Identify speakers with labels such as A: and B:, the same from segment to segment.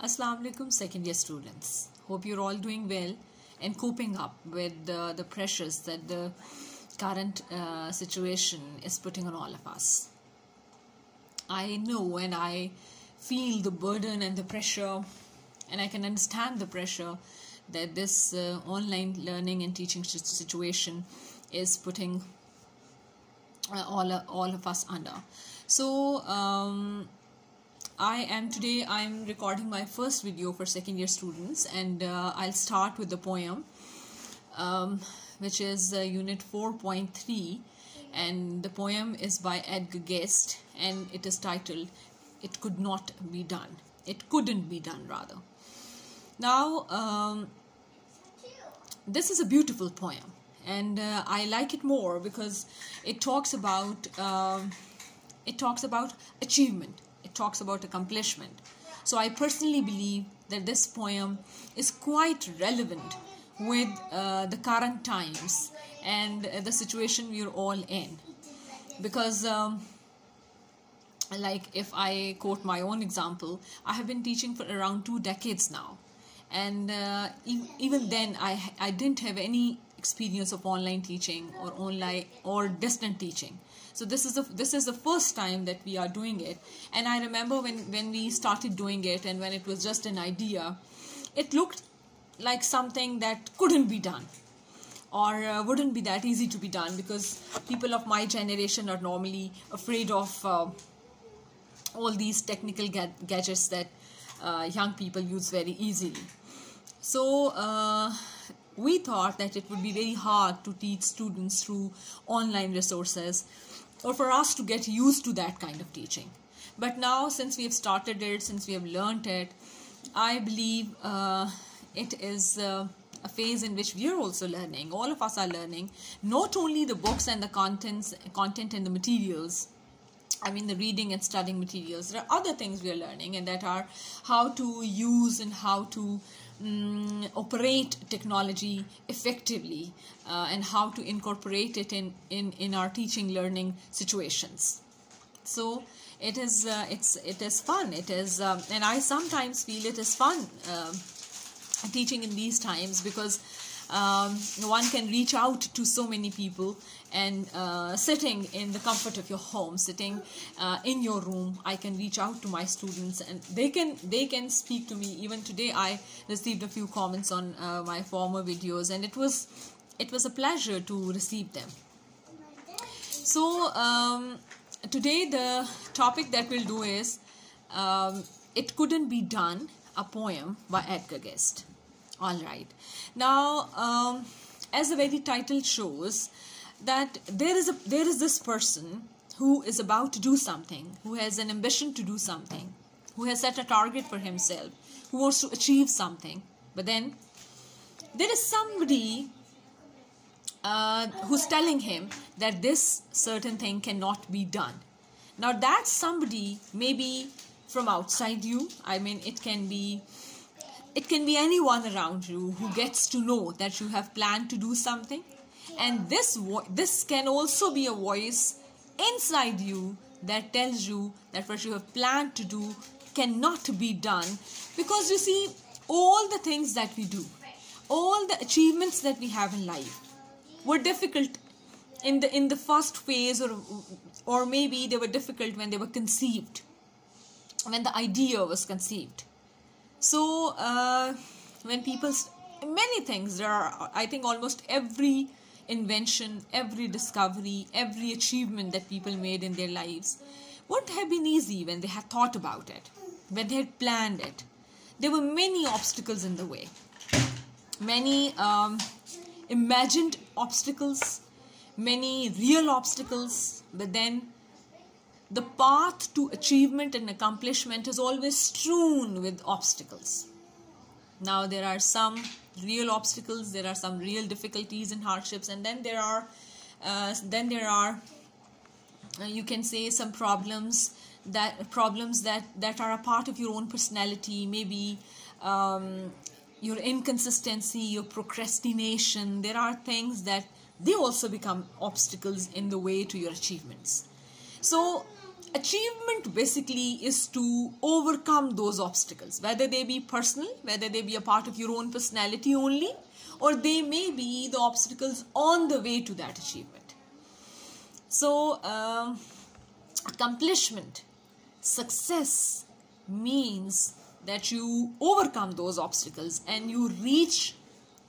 A: Assalamu alaikum second year students. Hope you're all doing well and coping up with the pressures that the current situation is putting on all of us. I know and I feel the burden and the pressure, and I can understand the pressure that this online learning and teaching situation is putting all of us under. So I'm recording my first video for second year students, and I'll start with the poem which is unit 4.3, and the poem is by Edgar Guest, and it is titled "It Could Not Be Done." It couldn't be done, rather. Now this is a beautiful poem, and I like it more because it talks about achievement. It talks about accomplishment. So I personally believe that this poem is quite relevant with the current times and the situation we are all in, because like, if I quote my own example, I have been teaching for around 2 decades now, and even then I didn't have any experience of online teaching or distant teaching. So this is the first time that we are doing it, and I remember when we started doing it, and when it was just an idea, it looked like something that couldn't be done, or wouldn't be that easy to be done, because people of my generation are normally afraid of all these technical gadgets that young people use very easily. So we thought that it would be very hard to teach students through online resources, or for us to get used to that kind of teaching. But now, since we have started it, since we have learned it, I believe it is a phase in which we are also learning. All of us are learning, not only the books and the content and the materials, I mean the reading and studying materials. There are other things we are learning, and that are how to use and how to operate technology effectively, and how to incorporate it in our teaching learning situations. So it is fun. It is and I sometimes feel it is fun teaching in these times, because one can reach out to so many people, and sitting in the comfort of your home, sitting in your room, I can reach out to my students, and they can speak to me. Even today I received a few comments on my former videos, and it was a pleasure to receive them. So today the topic that we'll do is "It Couldn't Be Done," a poem by Edgar Guest. All right. Now, as the very title shows, that there is this person who is about to do something, who has an ambition to do something, who has set a target for himself, who wants to achieve something. But then there is somebody who's telling him that this certain thing cannot be done. Now that somebody may be from outside you. I mean, it can be anyone around you who gets to know that you have planned to do something, and this can also be a voice inside you that tells you that what you have planned to do cannot be done, because you see, all the things that we do, all the achievements that we have in life were difficult in the first phase, or maybe they were difficult when they were conceived, when the idea was conceived. So when people, many things, there are, I think almost every invention, every discovery, every achievement that people made in their lives wouldn't have been easy when they had thought about it, when they had planned it. There were many obstacles in the way, many imagined obstacles, many real obstacles, but then the path to achievement and accomplishment is always strewn with obstacles. Now there are some real obstacles, there are some real difficulties and hardships, and then there are you can say some problems that are a part of your own personality. Maybe your inconsistency, your procrastination. There are things that they also become obstacles in the way to your achievements. So Achievement basically is to overcome those obstacles, whether they be personal, whether they be a part of your own personality only, or they may be the obstacles on the way to that achievement. So, accomplishment, success means that you overcome those obstacles and you reach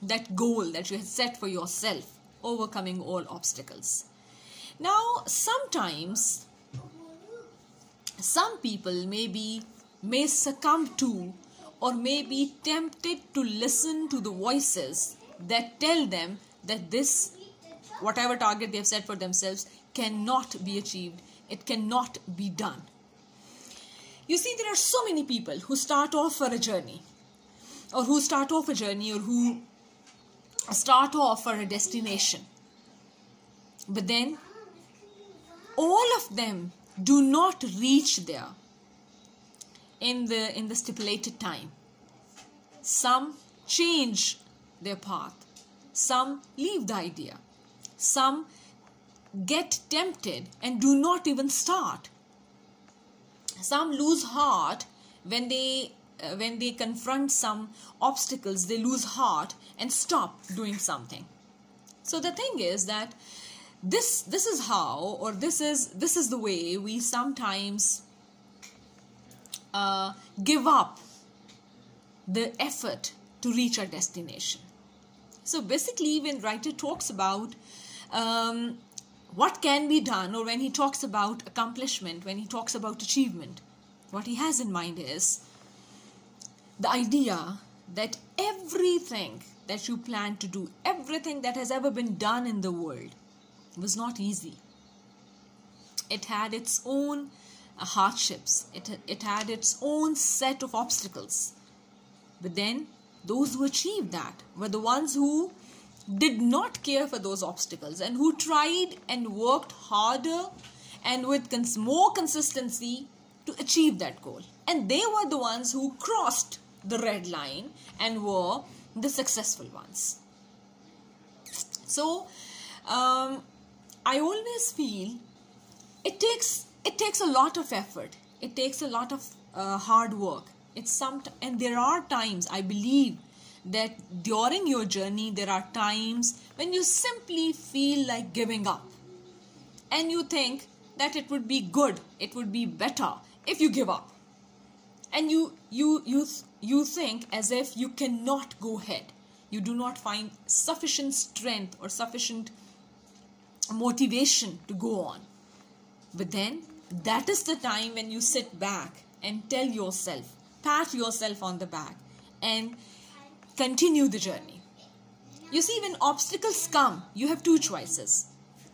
A: that goal that you have set for yourself, overcoming all obstacles. Now, sometimes some people may succumb to or may be tempted to listen to the voices that tell them that this, whatever target they have set for themselves, cannot be achieved. It cannot be done. You see, there are so many people who start off for a journey, or who start off for a destination. But then, all of them do not reach there in the stipulated time. Some change their path. Some leave the idea. Some get tempted and do not even start. Some lose heart when they confront some obstacles. They lose heart and stop doing something. So the thing is that this is how, or this is the way we sometimes give up the effort to reach our destination. So basically, when writer talks about what can be done, or when he talks about accomplishment, when he talks about achievement, what he has in mind is the idea that everything that you plan to do, everything that has ever been done in the world, was not easy. It had its own hardships. It had its own set of obstacles. But then those who achieved that were the ones who did not care for those obstacles and who tried and worked harder and with more consistency to achieve that goal. And they were the ones who crossed the red line and were the successful ones. So, I always feel it takes a lot of effort. It takes a lot of hard work. And there are times, I believe, that during your journey there are times when you simply feel like giving up, and you think that it would be good, it would be better if you give up, and you think as if you cannot go ahead. You do not find sufficient strength or sufficient motivation to go on. But then that is the time when you sit back and tell yourself, pat yourself on the back and continue the journey. You see, when obstacles come, you have two choices.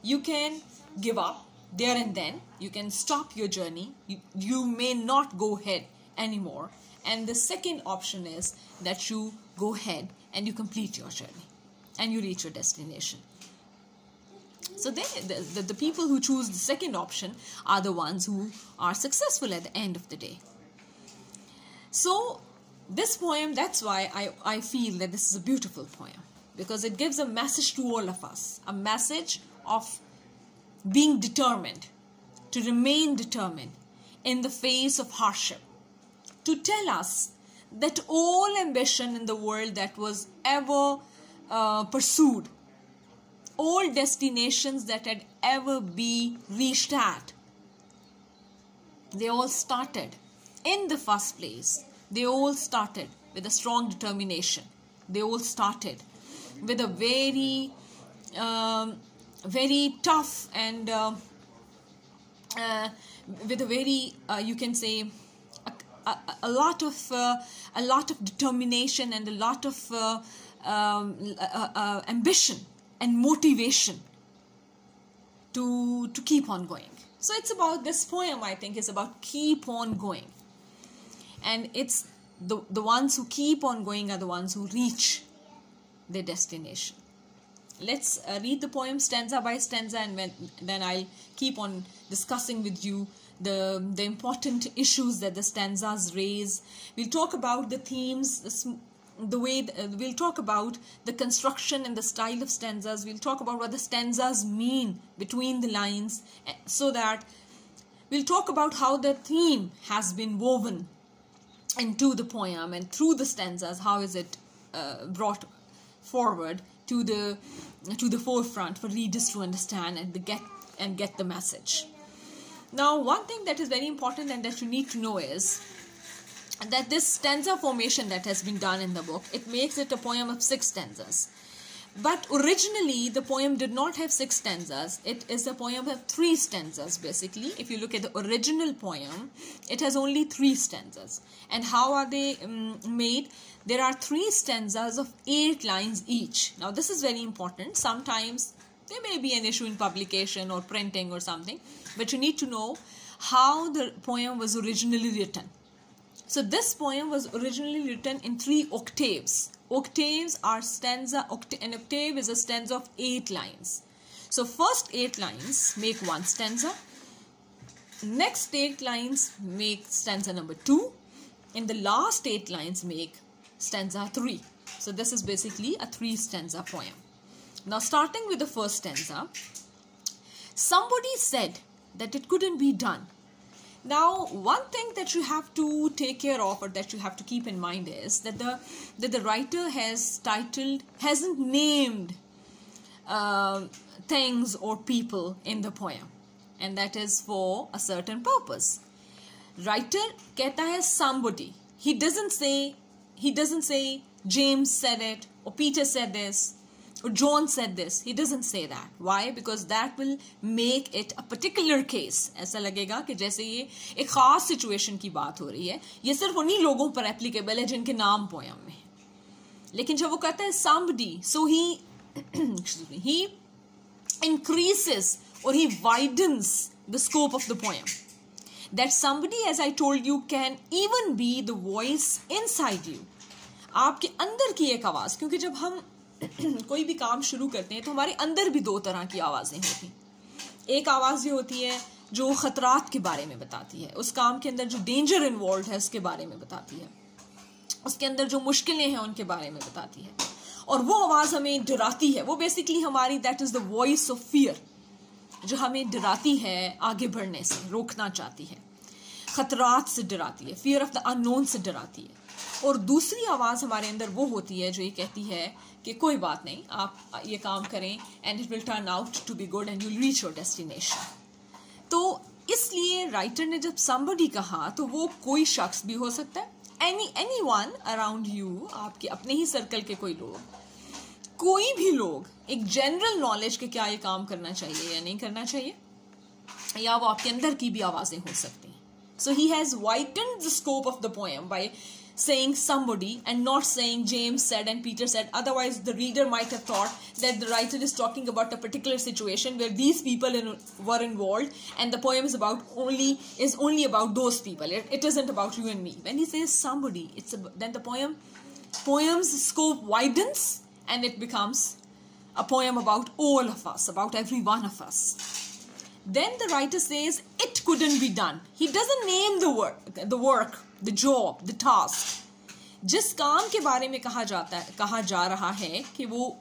A: You can give up there and then. You can stop your journey. You may not go ahead anymore. And the second option is that you go ahead and you complete your journey and you reach your destination. So then the people who choose the second option are the ones who are successful at the end of the day. So this poem, that's why I feel that this is a beautiful poem, because it gives a message to all of us, a message of being determined, to remain determined in the face of hardship, to tell us that all ambition in the world that was ever pursued, all destinations that had ever been reached at, they all started in the first place. They all started with a strong determination. They all started with a very, very tough and with a very, you can say, a lot of determination and a lot of ambition and motivation to keep on going. So it's about, this poem, I think, is about keep on going. And it's the ones who keep on going are the ones who reach their destination. Let's read the poem stanza by stanza, and then I'll keep on discussing with you the important issues that the stanzas raise. We'll talk about the themes, we'll talk about the construction and the style of stanzas. We'll talk about what the stanzas mean between the lines, so that we'll talk about how the theme has been woven into the poem, and through the stanzas, how is it brought forward to the forefront for readers to understand and get the message. Now, one thing that is very important and that you need to know is that this stanza formation that has been done in the book, it makes it a poem of 6 stanzas. But originally, the poem did not have 6 stanzas. It is a poem of 3 stanzas, basically. If you look at the original poem, it has only 3 stanzas. And how are they made? There are 3 stanzas of 8 lines each. Now, this is very important. Sometimes there may be an issue in publication or printing or something, but you need to know how the poem was originally written. So this poem was originally written in 3 octaves. Octaves are an octave is a stanza of 8 lines. So first 8 lines make one stanza. Next 8 lines make stanza number 2. And the last 8 lines make stanza 3. So this is basically a 3 stanza poem. Now, starting with the first stanza, somebody said that it couldn't be done. Now, one thing that you have to take care of, or that you have to keep in mind, is that the writer hasn't named things or people in the poem, and that is for a certain purpose. Writer कहता है somebody. He doesn't say James said it, or Peter said this, or John said this. He doesn't say that. Why? Because that will make it a particular case. ऐसा लगेगा कि जैसे ये एक खास situation की बात हो रही है, ये सिर्फ उन्हीं लोगों पर एप्लीकेबल है जिनके नाम पोयम में है. लेकिन जब वो कहता है somebody, so he increases or he widens the scope of the poem. That somebody, as I told you, can even be the voice inside you. आपके अंदर की एक आवाज, क्योंकि जब हम कोई भी काम शुरू करते हैं तो हमारे अंदर भी 2 तरह की आवाजें होती हैं. एक आवाज ये होती है जो खतरात के बारे में बताती है, उस काम के अंदर जो डेंजर इन्वॉल्व है उसके बारे में बताती है, उसके अंदर जो मुश्किलें हैं उनके बारे में बताती है, और वो आवाज हमें डराती है. वो बेसिकली हमारी that is the voice of fear, जो हमें डराती है आगे बढ़ने से, रोकना चाहती है, खतरात से डराती है, फियर ऑफ द अननोन से डराती है. और दूसरी आवाज़ हमारे अंदर वो होती है जो ये कहती है कि कोई बात नहीं, आप ये काम करें and it will turn out to be good and you will reach your destination. तो इसलिए राइटर ने जब somebody कहा तो वो कोई शख्स भी हो सकता है, anyone around you, आपके अपने ही सर्कल के कोई लोग, कोई भी लोग, एक जनरल नॉलेज के क्या ये काम करना चाहिए या नहीं करना चाहिए, या वो आपके अंदर की भी आवाज़ें हो सकती हैं. So he has widened the scope of the poem by saying somebody and not saying James said and Peter said. Otherwise, the reader might have thought that the writer is talking about a particular situation where these people were involved, and the poem is only about those people. It isn't about you and me. When he says somebody, then the poem's scope widens and it becomes a poem about all of us, about every one of us. Then the writer says it couldn't be done. He doesn't name the work, the job, the task. जिस काम के बारे में कहा जा रहा है कि वो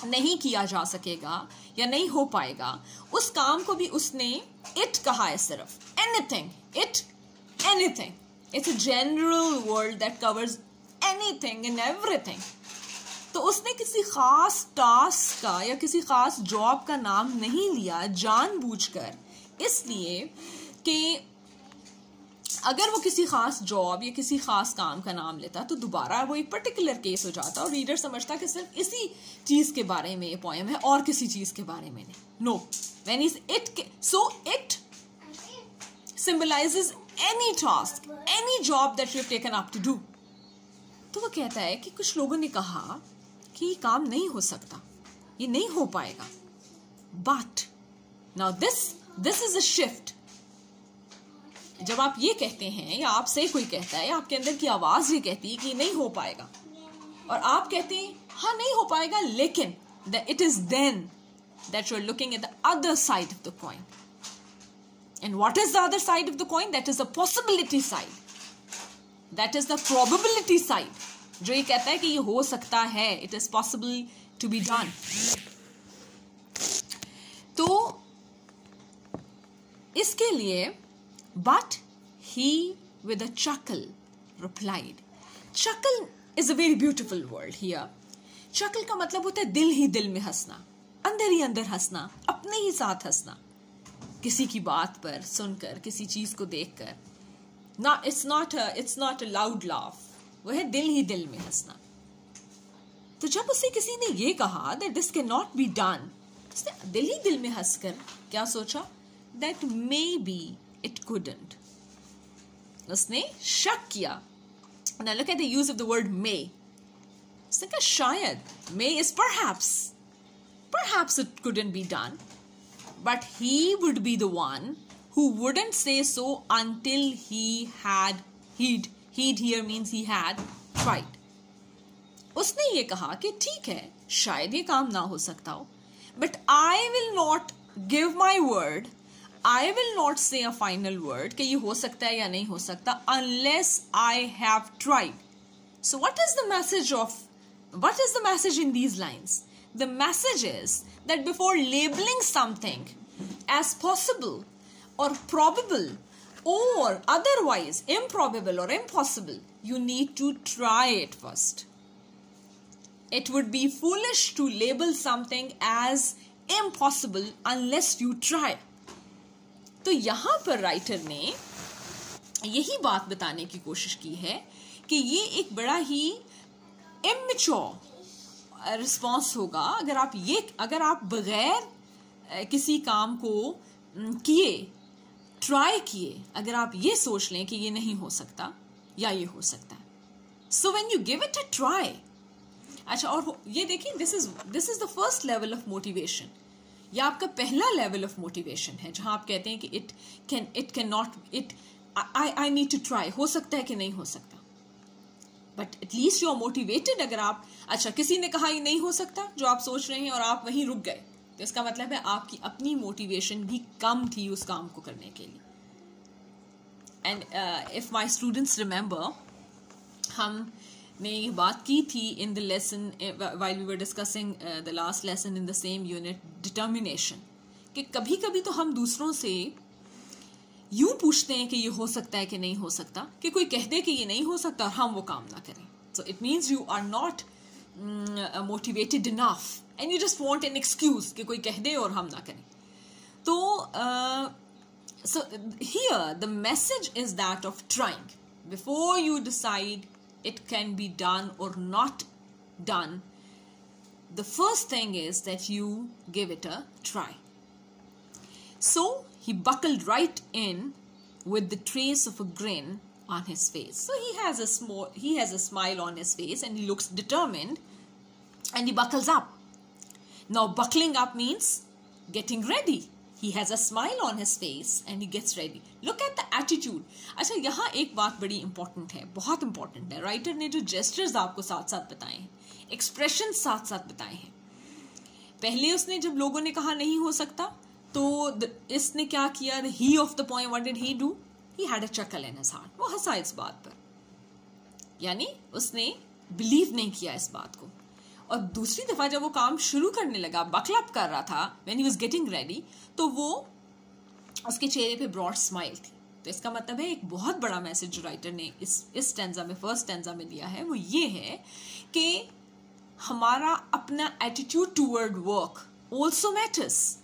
A: नहीं किया जा सकेगा या नहीं हो पाएगा, उस काम को भी उसने it कहा है सिर्फ. Anything. It's a general word that covers anything and everything. तो उसने किसी खास टास्क का या किसी खास जॉब का नाम नहीं लिया जानबूझकर, इसलिए कि अगर वो किसी खास जॉब या किसी खास काम का नाम लेता तो दोबारा वो एक पर्टिकुलर केस हो जाता और रीडर समझता कि सिर्फ इसी चीज के बारे में ये पोएम है और किसी चीज के बारे में नहीं. No, when is it, so it symbolizes any task, any job that you have taken up to do. तो वो कहता है कि कुछ लोगों ने कहा कि ये काम नहीं हो सकता, ये नहीं हो पाएगा. But now this is a shift. जब आप ये कहते हैं या आपसे कोई कहता है या आपके अंदर की आवाज ये कहती है कि नहीं हो पाएगा और आप कहते हैं हाँ नहीं हो पाएगा, लेकिन it is then that you are looking at the other side of the coin. And what is the other side of the coin? That is the possibility side. That is the probability side. जो ये कहता है कि ये हो सकता है, it is possible to be done. तो इसके लिए But he with a chuckle replied. Chuckle is a very beautiful word here. chuckle का मतलब होता है दिल ही दिल में हंसना, अंदर ही अंदर हंसना, अपने ही साथ हंसना, किसी की बात पर सुनकर, किसी चीज को देखकर. ना it's not a loud laugh, वो है दिल ही दिल में हंसना. तो जब उसे किसी ने ये कहा that this cannot be done, उसने दिल ही दिल में हंसकर क्या सोचा? that maybe it couldn't. उसने शक किया. Now look at the use of the word may. उसने कहा शायद, may is perhaps it couldn't be done, but he would be the one who wouldn't say so until he'd here means he had tried. उसने ये कहा कि ठीक है, शायद ये काम ना हो सकता हो, but I will not give my word, I will not say a final word कि ये हो सकता है या नहीं हो सकता unless I have tried. So what is the message in these lines? The message is that before labeling something as possible or probable or otherwise improbable or impossible, you need to try it first. It would be foolish to label something as impossible unless you try. तो यहाँ पर writer ने यही बात बताने की कोशिश की है कि ये एक बड़ा ही इमेच्योर रिस्पॉन्स होगा अगर आप बगैर किसी काम को किए, ट्राई किए, अगर आप ये सोच लें कि ये नहीं हो सकता या ये हो सकता है. So when you give it a try. अच्छा, और ये देखिए, this is the first level of motivation. यह आपका पहला लेवल ऑफ मोटिवेशन है जहां आप कहते हैं कि आई नीड टू ट्राई. हो सकता है कि नहीं हो सकता, but at least you are motivated. अगर आप, अच्छा, किसी ने कहा ये नहीं हो सकता जो आप सोच रहे हैं और आप वहीं रुक गए, तो इसका मतलब है आपकी अपनी मोटिवेशन भी कम थी उस काम को करने के लिए. And if my students remember, हमने ये बात की थी in the lesson while we were discussing the last lesson in the same unit, determination, कि कभी कभी तो हम दूसरों से यूं पूछते हैं कि ये हो सकता है कि नहीं हो सकता, कि कोई कह दे कि ये नहीं हो सकता और हम वो काम ना करें. So it means you are not motivated enough and you just want an excuse कि कोई कह दे और हम ना करें. तो so here the message is that of trying. Before you decide it can be done or not done, the first thing is that you give it a try. So he buckled right in with the trace of a grin on his face. So he has a smile on his face and he looks determined, and he buckles up. Now buckling up means getting ready. He has a smile on his face and he gets ready. Look at the attitude. अच्छा, यहाँ एक बात बड़ी important है, बहुत important है. Writer ने जो gestures आपको साथ साथ बताए हैं, expressions साथ साथ बताए हैं. पहले उसने जब लोगों ने कहा नहीं हो सकता, तो इसने क्या किया? He of the point, what did he do? He had a chuckle in his heart. वो हंसा इस बात पर, यानी उसने believe नहीं किया इस बात को. और दूसरी दफा जब वो काम शुरू करने लगा, बकलअप कर रहा था, when he was getting ready, तो वो उसके चेहरे पे ब्रॉड स्माइल थी. तो इसका मतलब है एक बहुत बड़ा मैसेज जो राइटर ने इस स्टैंजा में, फर्स्ट स्टैंजा में दिया है, वो ये है कि हमारा अपना attitude toward work also matters.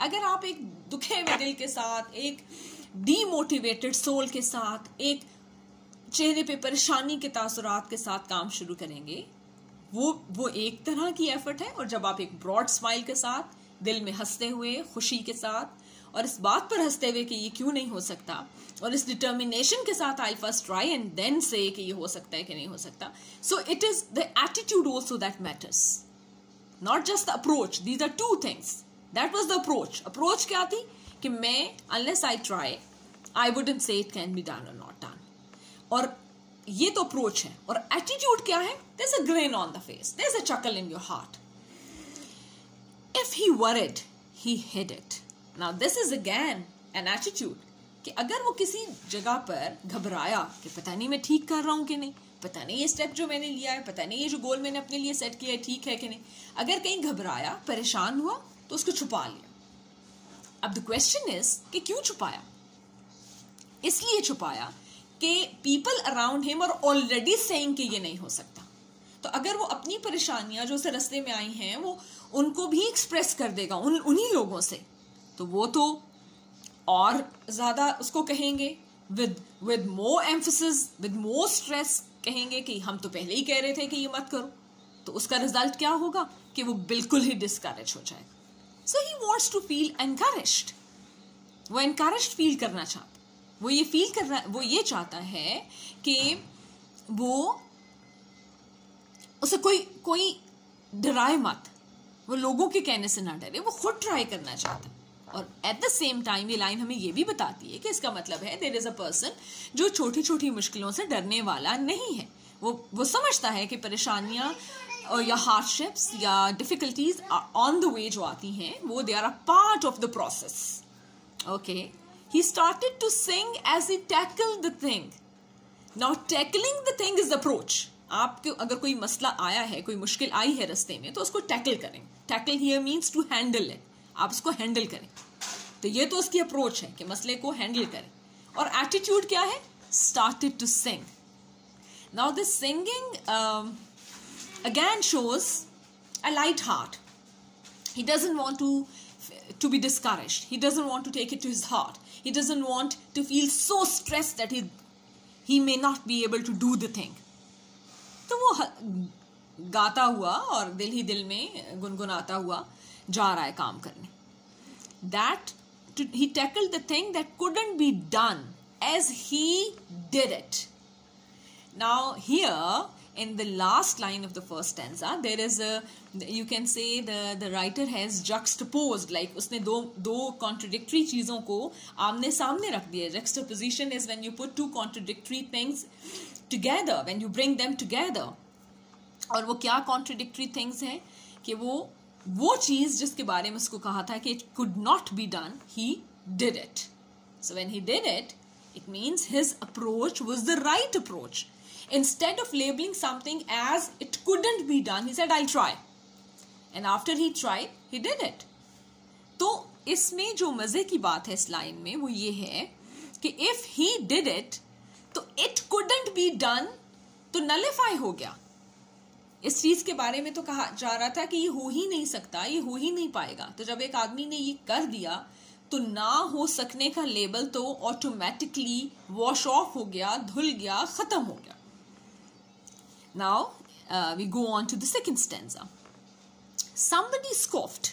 A: अगर आप एक दुखे हुए दिल के साथ, एक डीमोटिवेटेड सोल के साथ, एक चेहरे पे परेशानी के तासुरात के साथ काम शुरू करेंगे, वो एक तरह की एफर्ट है. और जब आप एक ब्रॉड स्माइल के साथ, दिल में हंसते हुए, खुशी के साथ, और इस बात पर हंसते हुए कि ये क्यों नहीं हो सकता, और इस डिटर्मिनेशन के साथ आई फर्स्ट ट्राई एंड देन से कि ये हो सकता है कि नहीं हो सकता. So it is the attitude also that matters, not just the approach. These are two things. That was the approach. Approach क्या थी? कि मैं unless I try I wouldn't say it can be done और not done. और ये तो approach है. और एटीट्यूड क्या है? There's a grin on the face. There's a chuckle in your heart. If he worried, he hid it. Now this is again an attitude. कि अगर वो किसी जगह पर घबराया कि पता नहीं मैं ठीक कर रहा हूं कि नहीं, पता नहीं ये स्टेप जो मैंने लिया है, पता नहीं ये जो गोल मैंने अपने लिए सेट किया है ठीक है कि नहीं, अगर कहीं घबराया, परेशान हुआ, तो उसको छुपा लिया. अब द क्वेश्चन इज कि क्यों छुपाया? इसलिए छुपाया कि people around him are already saying कि ये नहीं हो सकता। तो अगर वो अपनी परेशानियां जो उसे रास्ते में आई हैं वो उनको भी एक्सप्रेस कर देगा उन्हीं लोगों से, तो वो तो और ज्यादा उसको कहेंगे with more emphasis, with more stress कहेंगे कि हम तो पहले ही कह रहे थे कि ये मत करो। तो उसका रिजल्ट क्या होगा कि वो बिल्कुल ही डिस्करेज हो जाएगा। So he wants to feel encouraged, वो एनकरेज्ड फील करना चाहता, वो ये चाहता है कि वो उसे कोई डराए मत, वो लोगों के कहने से ना डरे, वो खुद ट्राई करना चाहता है। और एट द सेम टाइम ये लाइन हमें ये भी बताती है कि इसका मतलब है देयर इज अ पर्सन जो छोटी छोटी मुश्किलों से डरने वाला नहीं है। वो समझता है कि परेशानियां या हार्डशिप्स या डिफिकल्टीज ऑन द वे जो आती हैं वो they are a part of the process. Okay, he started to sing as he tackled the thing. Now tackling the thing is the approach. आपके अगर कोई मसला आया है, कोई मुश्किल आई है रास्ते में, तो उसको टैकल करें। Tackle here means to handle it. आप उसको हैंडल करें। तो ये तो उसकी अप्रोच है कि मसले को हैंडल करें। और एटीट्यूड क्या है? Started to sing. Now this singing again shows a light heart. He doesn't want to be discouraged. He doesn't want to take it to his heart. He doesn't want to feel so stressed that he may not be able to do the thing. तो वो गाता हुआ और दिल ही दिल में गुनगुनाता हुआ जा रहा है काम करने। That he tackled the thing that couldn't be done as he did it. Now here in the last line of the first stanza there is you can say the writer has juxtaposed, like उसने दो contradictory चीजों को आमने सामने रख दिया। Juxtaposition is when you put two contradictory things together, when you bring them together. और वो क्या contradictory things हैं कि वो चीज जिसके बारे में उसको कहा था कि it could not be done, he did it. So when he did it, it means his approach was the right approach. Instead of labeling something as it couldn't be done, he said, I'll try. And after he tried, he did it. तो इसमें जो मजे की बात है इस line में वो ये है कि if he did it, तो it couldn't be done तो nullify हो गया। इस चीज के बारे में तो कहा जा रहा था कि ये हो ही नहीं सकता, ये हो ही नहीं पाएगा। तो जब एक आदमी ने ये कर दिया तो ना हो सकने का लेबल तो ऑटोमेटिकली वॉश ऑफ हो गया, धुल गया, खत्म हो गया। Now we go on to the second stanza. Somebody scoffed,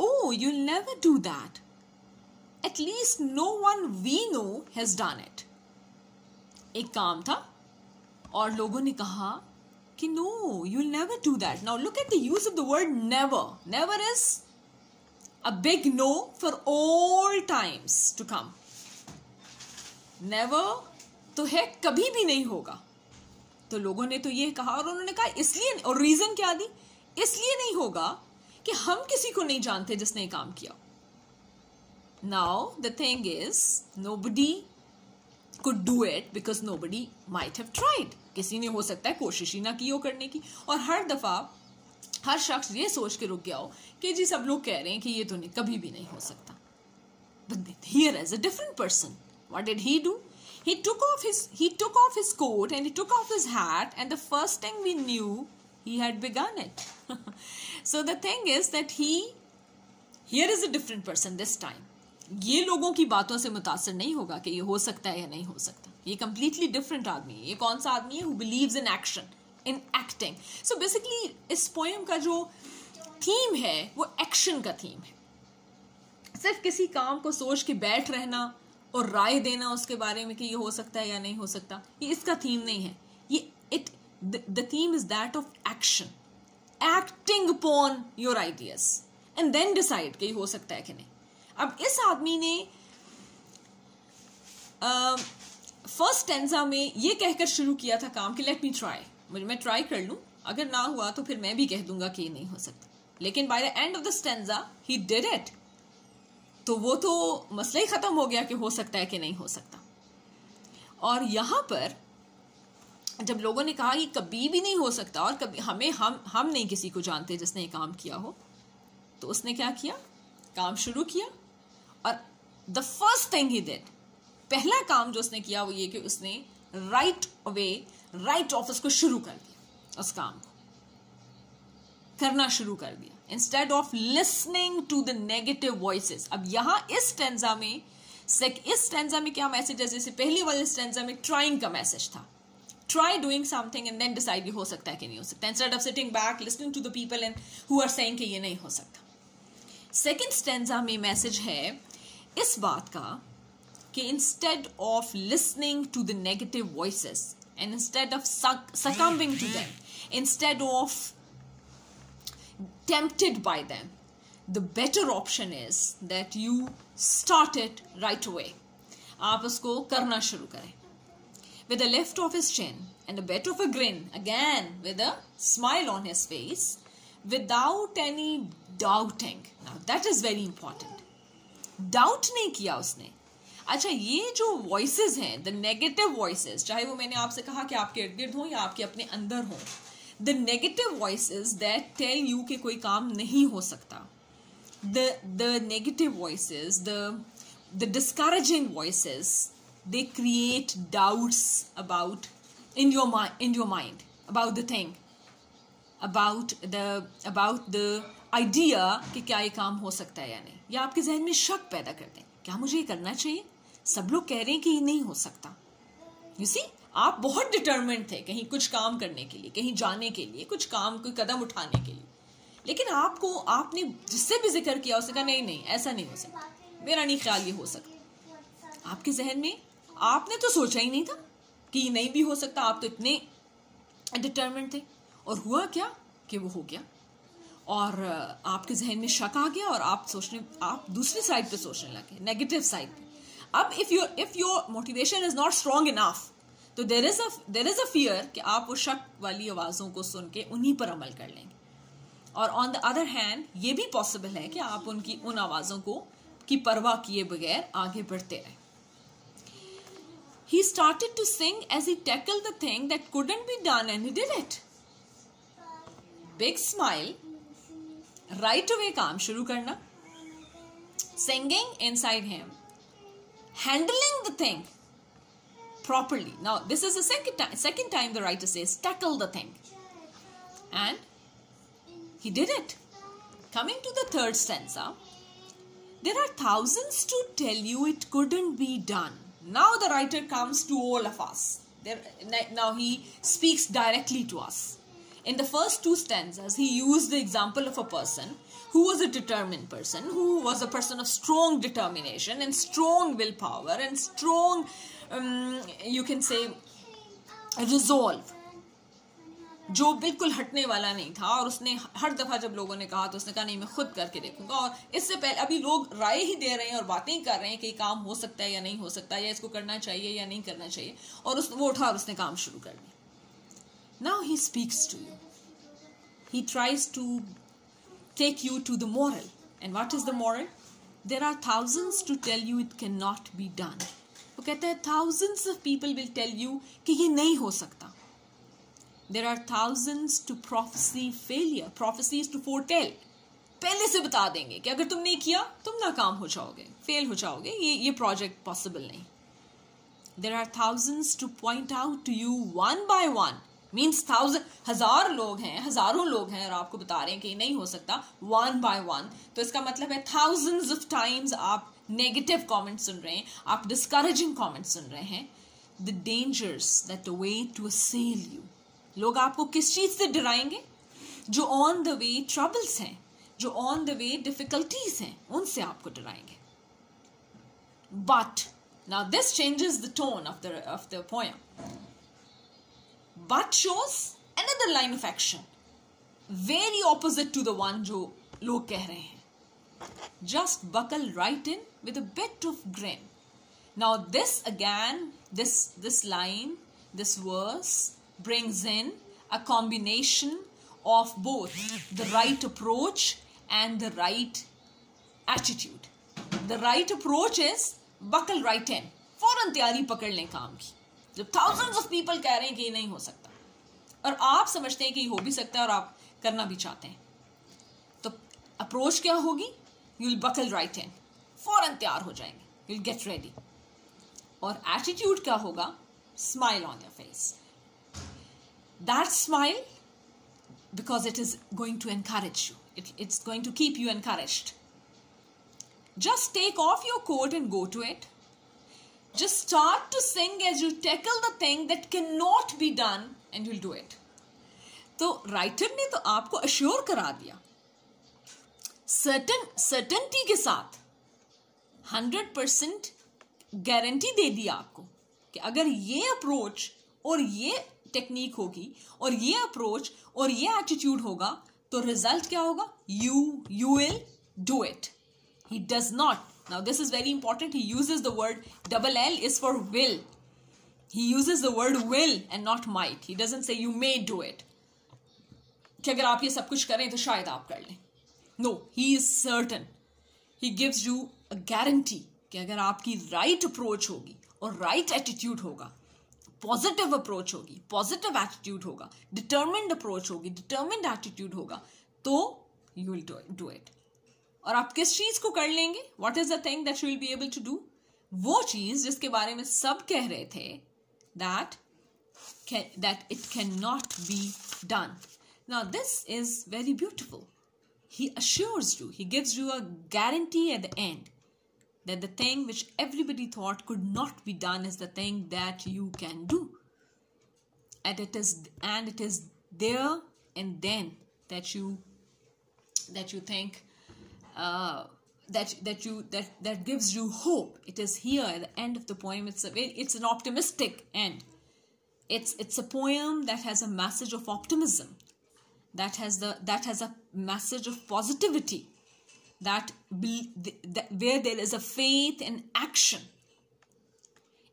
A: "Oh, you'll never do that. At least no one we know has done it." एक काम था और लोगों ने कहा कि no, you'll never do that. Now look at the use of the word never. Never is a big no for all times to come. Never तो है कभी भी नहीं होगा। तो लोगों ने तो ये कहा और उन्होंने कहा इसलिए, और रीजन क्या दी, इसलिए नहीं होगा कि हम किसी को नहीं जानते जिसने ये काम किया। Now the thing is nobody could do it because nobody might have tried. किसी ने हो सकता है कोशिश ही ना की हो करने की, और हर दफा हर शख्स ये सोच के रुक गया हो कि जी सब लोग कह रहे हैं कि ये तो नहीं, कभी भी नहीं हो सकता। But here is a different person. What did he do? He took off his coat and he took off his hat, and the first thing we knew, he had begun it. So the thing is that here is a different person this time. ये लोगों की बातों से मुतासर नहीं होगा कि ये हो सकता है या नहीं हो सकता। ये completely different आदमी है। ये कौन सा आदमी है? Who believes in action, in acting. So basically इस poem का जो theme है वो action का theme है। सिर्फ किसी काम को सोच के बैठ रहना और राय देना उसके बारे में कि ये हो सकता है या नहीं हो सकता, ये इसका थीम नहीं है। ये the theme is that of action, acting upon your ideas and then decide कि ये हो सकता है कि नहीं। अब इस आदमी ने फर्स्ट स्टेंजा में ये कहकर शुरू किया था काम कि लेट मी ट्राई, मैं ट्राई कर लूं, अगर ना हुआ तो फिर मैं भी कह दूंगा कि ये नहीं हो सकता। लेकिन by the end of the stanza he did it. तो वो तो मसला ही खत्म हो गया कि हो सकता है कि नहीं हो सकता। और यहां पर जब लोगों ने कहा कि कभी भी नहीं हो सकता और कभी हम नहीं किसी को जानते जिसने ये काम किया हो, तो उसने क्या किया? काम शुरू किया और the first thing he did पहला काम जो उसने किया वो ये कि उसने राइट अवे राइट ऑफिस को शुरू कर दिया, उस काम को करना शुरू कर दिया, instead of listening to the negative voices. अब यहां इस स्टेंजा में क्या मैसेज है? जैसे पहली वाले स्टेंजा में ट्राइंग का मैसेज था, try doing something and then decide हो सकता है कि नहीं हो सकता, instead of sitting back listening to the people and who are saying कि ये नहीं हो सकता. सेकेंड स्टेंजा में मैसेज है इस बात का कि instead of listening to the negative voices and instead of succumbing to them, instead of tempted by them, the better option is that you start it right away. आप उसको करना शुरू करें. With a lift of his chin and a bit of a grin, again with a smile on his face, without any doubting. Now that is very important. Doubt नहीं किया उसने. अच्छा, ये जो voices हैं, the negative voices, चाहे वो मैंने आपसे कहा कि आपके इर्द गिर्द हो या आपके अपने अंदर हो, the negative voices that tell you कि कोई काम नहीं हो सकता, the negative voices, the discouraging voices, they create doubts about in your mind about the thing, about the idea कि क्या ये काम हो सकता है या नहीं, या आपके जहन में शक पैदा करते हैं, क्या मुझे ये करना चाहिए, सब लोग कह रहे हैं कि ये नहीं हो सकता. You see, आप बहुत डिटरमिन्ड थे कहीं कुछ काम करने के लिए, कहीं जाने के लिए, कुछ काम कोई कदम उठाने के लिए, लेकिन आपने जिससे भी जिक्र किया उसने कहा नहीं ऐसा नहीं हो सकता, मेरा नहीं ख्याल ये हो सकता. आपके जहन में आपने तो सोचा ही नहीं था कि ये नहीं भी हो सकता, आप तो इतने डिटरमिन्ड थे, और हुआ क्या कि वो हो गया, और आपके जहन में शक आ गया और आप दूसरी साइड पे सोचने लगे, नेगेटिव साइड पे. अब if your motivation is not strong enough, तो देर इज अ फियर कि आप वो शक वाली आवाज़ों को सुन के उन्हीं पर अमल कर लेंगे. और ऑन द अदर हैंड ये भी पॉसिबल है कि आप उन आवाज़ों की परवाह किए बगैर आगे बढ़ते रहे. He started to sing as he tackled the thing that couldn't be done, and he did it. Big smile, right away काम शुरू करना, singing inside him, handling the thing properly. Now this is the second time the writer says tackle the thing, and he did it. Coming to the third stanza, there are thousands to tell you it couldn't be done. Now the writer comes to all of us. Now he speaks directly to us. In the first two stanzas, he used the example of a person who was a determined person, who was a person of strong determination and strong willpower and strong, you can say, resolve. जो बिल्कुल हटने वाला नहीं था, और उसने हर दफ़ा जब लोगों ने कहा तो उसने कहा नहीं मैं खुद करके देखूंगा. और इससे पहले अभी लोग राय ही दे रहे हैं और बातें ही कर रहे हैं कि काम हो सकता है या नहीं हो सकता, या इसको करना चाहिए या नहीं करना चाहिए, और वो उठा और उसने काम शुरू कर दिया. Now he speaks to you. He tries to take you to the moral. And what is the moral? There are thousands to tell you it cannot be done. वो कहता है thousands of people will tell you कि ये नहीं हो सकता. There are thousands to prophesy failure. Prophecy is to foretell. पहले से बता देंगे कि अगर तुम नहीं किया तुम नाकाम हो जाओगे, फेल हो जाओगे, ये प्रोजेक्ट पॉसिबल नहीं. There are thousands to point out to you one by one. Means हज़ारों लोग हैं और आपको बता रहे हैं कि नहीं हो सकता one by one. तो इसका मतलब है thousands of times आप negative comments सुन रहे हैं, आप discouraging comments सुन रहे हैं. The dangers that await to assail you. लोग आपको किस चीज से डराएंगे? जो ऑन द वे ट्रबल्स हैं, जो ऑन द वे डिफिकल्टीज हैं, उनसे आपको डराएंगे. But now this changes the tone of the poem. But shows another line of action very opposite to the one जो लोग कह रहे हैं. Just buckle right in with a bit of grin. Now this again this line, this verse brings in a combination of both the right approach and the right attitude. The right approach is buckle right in. फौरन तैयारी पकड़ लें काम की. जब thousands of people कह रहे हैं कि ये नहीं हो सकता और आप समझते हैं कि ये हो भी सकता है और आप करना भी चाहते हैं, तो अप्रोच क्या होगी? You'll buckle right in. फौरन तैयार हो जाएंगे. You'll get ready. और एटीट्यूड क्या होगा? Smile on your face. That smile, because it is going to encourage you. It's going to keep you encouraged. Just take off your coat and go to it. Just start to sing as you tackle the thing that cannot be done, and you'll do it. तो writer ने तो आपको assure करा दिया, certainty के साथ 100% guarantee दे दी आपको कि अगर ये अप्रोच और ये टेक्निक होगी और ये अप्रोच और ये एटीट्यूड होगा तो रिजल्ट क्या होगा? You will do it. He does not. Now this is very important. He uses the word, double L is for will. He uses the word will and not might. He doesn't say you may do it, कि अगर आप ये सब कुछ करें तो शायद आप कर लें. No, he is certain. He gives you a guarantee कि अगर आपकी राइट अप्रोच होगी और राइट एटीट्यूड होगा, पॉजिटिव अप्रोच होगी, पॉजिटिव एटीट्यूड होगा, डिटर्मिन्ड अप्रोच होगी, डिटर्मिन्ड एटीट्यूड होगा, तो यू विल डू इट. और आप किस चीज को कर लेंगे? What is the thing that you will be able to do? वो चीज जिसके बारे में सब कह रहे थे that it cannot be done. Now this is very beautiful. He assures you, he gives you a guarantee at the end that the thing which everybody thought could not be done is the thing that you can do. And it is there and then that you think that gives you hope. It is here at the end of the poem. It's an optimistic end. It's a poem that has a message of optimism, that has a message of positivity, that where there is a faith in action.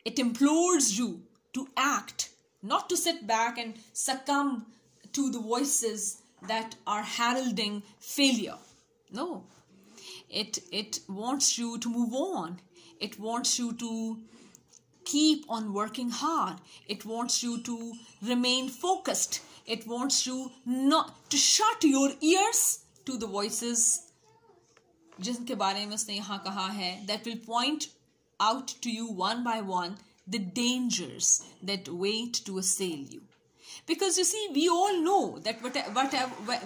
A: It implores you to act, not to sit back and succumb to the voices that are heralding failure. No, it wants you to move on. It wants you to keep on working hard. It wants you to remain focused. It wants you not to shut your ears to the voices जिनके बारे में उसने यहाँ कहा है, that will point out to you one by one the dangers that wait to assail you. Because you see, we all know that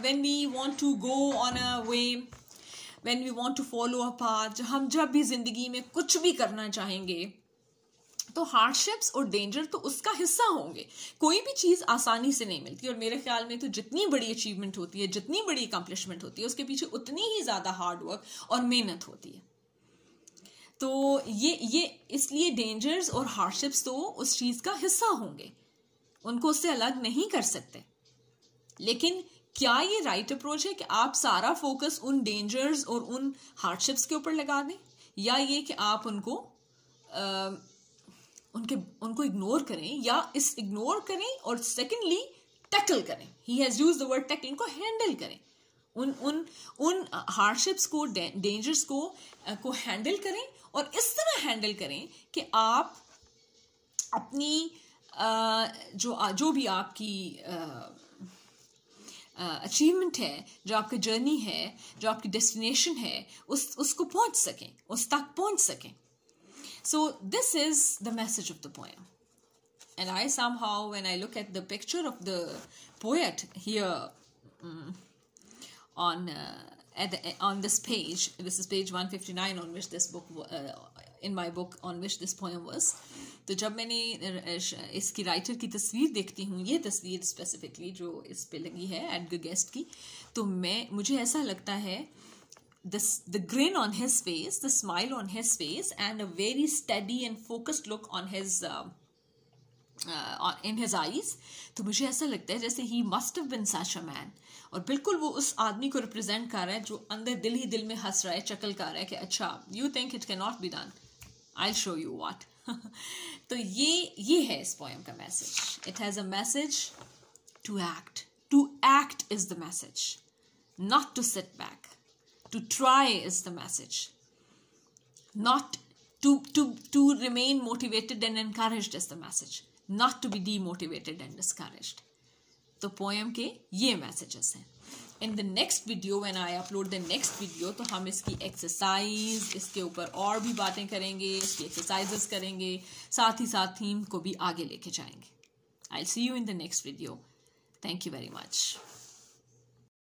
A: when we want to go on a way, when we want to follow a path, हम जब भी जिंदगी में कुछ भी करना चाहेंगे तो हार्डशिप्स और डेंजर तो उसका हिस्सा होंगे. कोई भी चीज़ आसानी से नहीं मिलती, और मेरे ख्याल में तो जितनी बड़ी अचीवमेंट होती है, जितनी बड़ी अकम्पलिशमेंट होती है, उसके पीछे उतनी ही ज़्यादा हार्ड वर्क और मेहनत होती है. तो ये इसलिए डेंजर्स और हार्डशिप्स तो उस चीज़ का हिस्सा होंगे, उनको उससे अलग नहीं कर सकते. लेकिन क्या ये राइट अप्रोच है कि आप सारा फोकस उन डेंजर्स और उन हार्डशिप्स के ऊपर लगा दें, या ये कि आप उनको इग्नोर करें, या इग्नोर करें और सेकेंडली टैकल करें. He has used the word tackle. इनको हैंडल करें, उन हार्डशिप्स को, डेंजर्स को हैंडल करें, और इस तरह हैंडल करें कि आप अपनी जो भी आपकी अचीवमेंट है, जो आपकी जर्नी है, जो आपकी डेस्टिनेशन है, उसको पहुंच सकें, उस तक पहुंच सकें. So this is the message of the poem. And I somehow, when I look at the picture of the poet here on this page, this is page 159 on which this book, in my book on which this poem was. तो जब मैंने इसकी writer की तस्वीर देखती हूँ, ये तस्वीर स्पेसिफिकली जो इस पे लगी है एडगर गेस्ट की, तो मुझे ऐसा लगता है the grin on his face, the smile on his face, and a very steady and focused look on his in his eyes. तो मुझे ऐसा लगता है जैसे he must have been such a man. और बिल्कुल वो उस आदमी को रिप्रेजेंट कर रहा है जो अंदर दिल ही दिल में हंस रहा है, चकल कर रहा है कि अच्छा, you think it cannot be done, I'll show you what. तो ये है इस पोएम का message. It has a message to act. To act is the message, not to sit back. To try is the message, not to remain motivated and encouraged is the message, not to be demotivated and discouraged. तो poem के ये messages हैं. In the next video when I upload the next video, तो हम इसकी exercise, इसके ऊपर और भी बातें करेंगे, इसकी एक्सरसाइजेस करेंगे, साथ ही साथ थीम को भी आगे लेके जाएंगे. I will see you in the next video. Thank you very much.